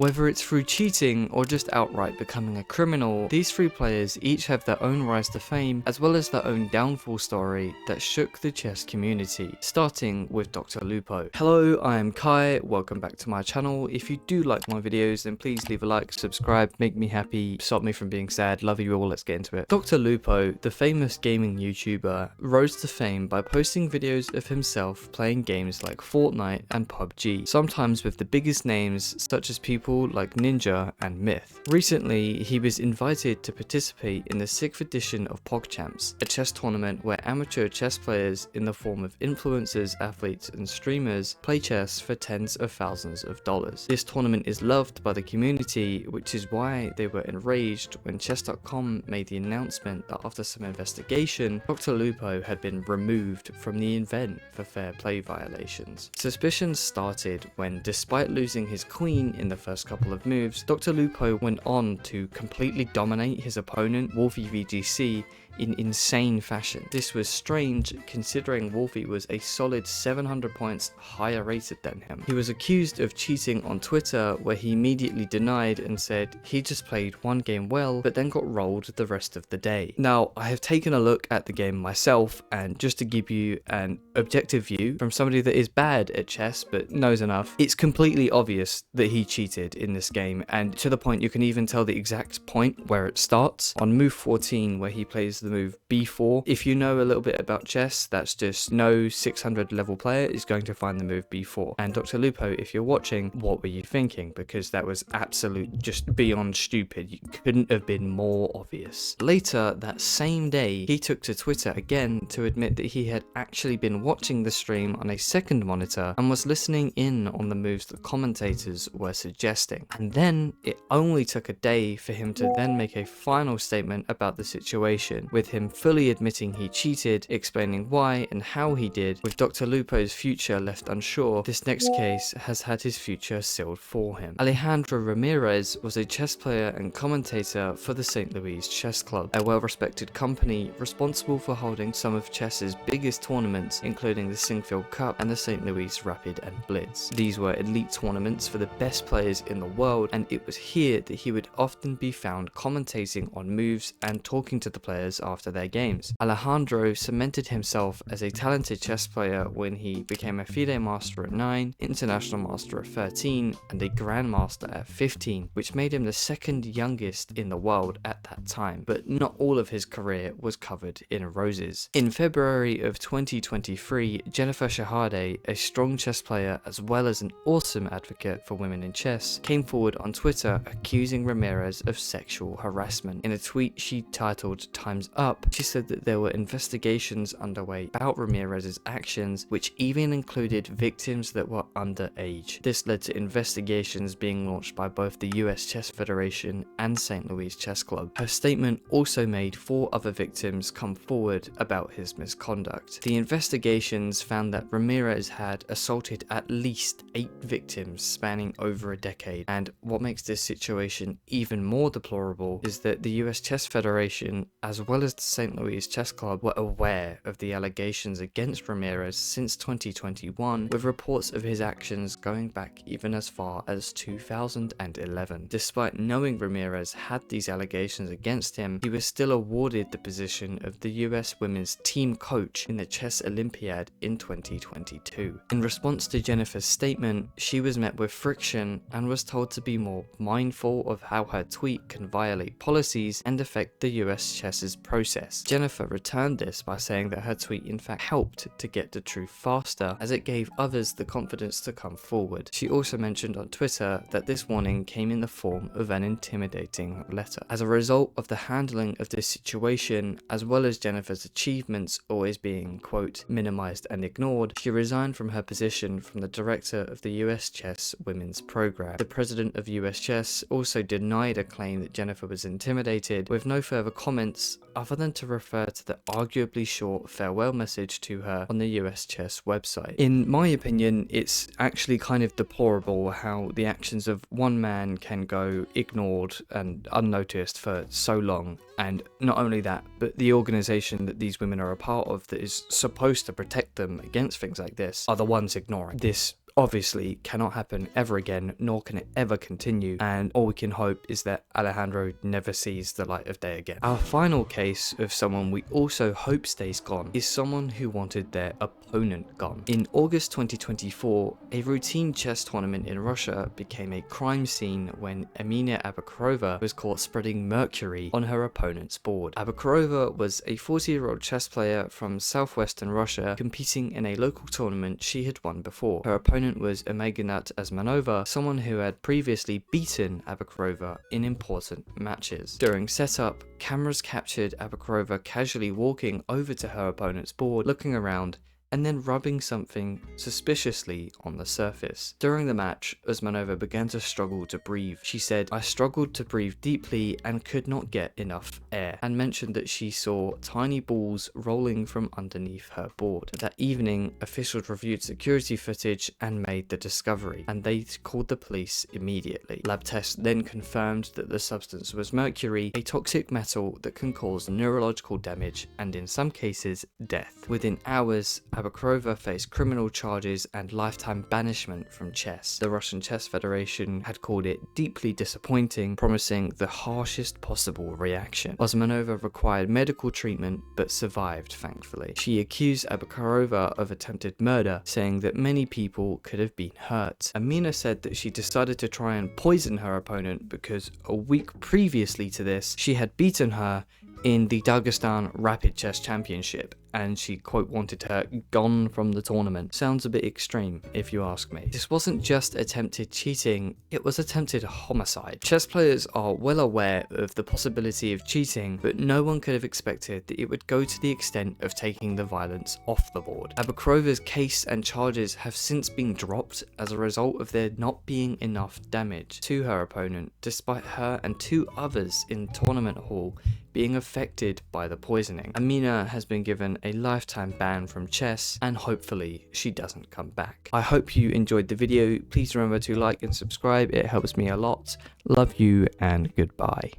Whether it's through cheating or just outright becoming a criminal, these three players each have their own rise to fame as well as their own downfall story that shook the chess community, starting with Dr. Lupo. Hello, I am Kai, welcome back to my channel. If you do like my videos, then please leave a like, subscribe, make me happy, stop me from being sad, love you all, let's get into it. Dr. Lupo, the famous gaming YouTuber, rose to fame by posting videos of himself playing games like Fortnite and PUBG, sometimes with the biggest names such as people like Ninja and Myth. Recently, he was invited to participate in the 6th edition of pogchamps, a chess tournament where amateur chess players in the form of influencers, athletes and streamers play chess for tens of thousands of dollars. This tournament is loved by the community, which is why they were enraged when chess.com made the announcement that after some investigation, Dr. Lupo had been removed from the event for fair play violations. Suspicions started when, despite losing his queen in the first couple of moves, Dr. Lupo went on to completely dominate his opponent, Wolfie VGC, in insane fashion. This was strange considering Wolfie was a solid 700 points higher rated than him. He was accused of cheating on Twitter, where he immediately denied and said he just played one game well but then got rolled the rest of the day. Now, I have taken a look at the game myself, and just to give you an objective view from somebody that is bad at chess but knows enough, it's completely obvious that he cheated in this game, and to the point you can even tell the exact point where it starts. On move 14, where he plays the move b4. If you know a little bit about chess, that's just no 600 level player is going to find the move b4. And Dr. Lupo, if you're watching, what were you thinking? Because that was absolute, just beyond stupid. You couldn't have been more obvious. Later that same day, he took to Twitter again to admit that he had actually been watching the stream on a second monitor and was listening in on the moves that commentators were suggesting. And then it only took a day for him to then make a final statement about the situation, with him fully admitting he cheated, explaining why and how he did. With Dr. Lupo's future left unsure, this next case has had his future sealed for him. Alejandro Ramirez was a chess player and commentator for the St. Louis Chess Club, a well-respected company responsible for holding some of chess's biggest tournaments, including the Singfield Cup and the St. Louis Rapid and Blitz. These were elite tournaments for the best players in the world, and it was here that he would often be found commentating on moves and talking to the players after their games. Alejandro cemented himself as a talented chess player when he became a FIDE master at 9, international master at 13, and a grandmaster at 15, which made him the second youngest in the world at that time. But not all of his career was covered in roses. In February of 2023, Jennifer Shahade, a strong chess player as well as an awesome advocate for women in chess, came forward on Twitter accusing Ramirez of sexual harassment. In a tweet she titled "Time's Up," she said that there were investigations underway about Ramirez's actions, which even included victims that were underage. This led to investigations being launched by both the US Chess Federation and St. Louis Chess Club. Her statement also made 4 other victims come forward about his misconduct. The investigations found that Ramirez had assaulted at least 8 victims spanning over a decade, and what makes this situation even more deplorable is that the US Chess Federation, as well as the St. Louis Chess Club, were aware of the allegations against Ramirez since 2021, with reports of his actions going back even as far as 2011. Despite knowing Ramirez had these allegations against him, he was still awarded the position of the US women's team coach in the Chess Olympiad in 2022. In response to Jennifer's statement, she was met with friction and was told to be more mindful of how her tweet can violate policies and affect the US chess's process. Jennifer returned this by saying that her tweet in fact helped to get the truth faster, as it gave others the confidence to come forward. She also mentioned on Twitter that this warning came in the form of an intimidating letter. As a result of the handling of this situation, as well as Jennifer's achievements always being, quote, minimized and ignored, she resigned from her position from the director of the US Chess Women's Program. The president of US Chess also denied a claim that Jennifer was intimidated, with no further comments other than to refer to the arguably short farewell message to her on the US Chess website. In my opinion, it's actually kind of deplorable how the actions of one man can go ignored and unnoticed for so long, and not only that, but the organization that these women are a part of that is supposed to protect them against things like this are the ones ignoring. This obviously cannot happen ever again, nor can it ever continue, and all we can hope is that Alejandro never sees the light of day again. Our final case of someone we also hope stays gone is someone who wanted their opponent gone. In August 2024, a routine chess tournament in Russia became a crime scene when Emina Abakarova was caught spreading mercury on her opponent's board. Abakarova was a 40-year-old chess player from southwestern Russia competing in a local tournament she had won before. Her opponent was Imaginat Asmanova, someone who had previously beaten Abakarova in important matches. During setup, cameras captured Abakarova casually walking over to her opponent's board, looking around, and then rubbing something suspiciously on the surface. During the match, Usmanova began to struggle to breathe. She said, "I struggled to breathe deeply and could not get enough air," and mentioned that she saw tiny balls rolling from underneath her board. That evening, officials reviewed security footage and made the discovery, and they called the police immediately. Lab tests then confirmed that the substance was mercury, a toxic metal that can cause neurological damage and in some cases, death. Within hours, Abakarova faced criminal charges and lifetime banishment from chess. The Russian Chess Federation had called it deeply disappointing, promising the harshest possible reaction. Osmanova required medical treatment but survived, thankfully. She accused Abakarova of attempted murder, saying that many people could have been hurt. Emina said that she decided to try and poison her opponent because a week previously to this, she had beaten her in the Dagestan Rapid Chess Championship, and she, quote, wanted her gone from the tournament. Sounds a bit extreme, if you ask me. This wasn't just attempted cheating, it was attempted homicide. Chess players are well aware of the possibility of cheating, but no one could have expected that it would go to the extent of taking the violence off the board. Abakarova's case and charges have since been dropped as a result of there not being enough damage to her opponent, despite her and 2 others in tournament hall being affected by the poisoning. Emina has been given a lifetime ban from chess, and hopefully she doesn't come back. I hope you enjoyed the video. Please remember to like and subscribe, it helps me a lot. Love you and goodbye.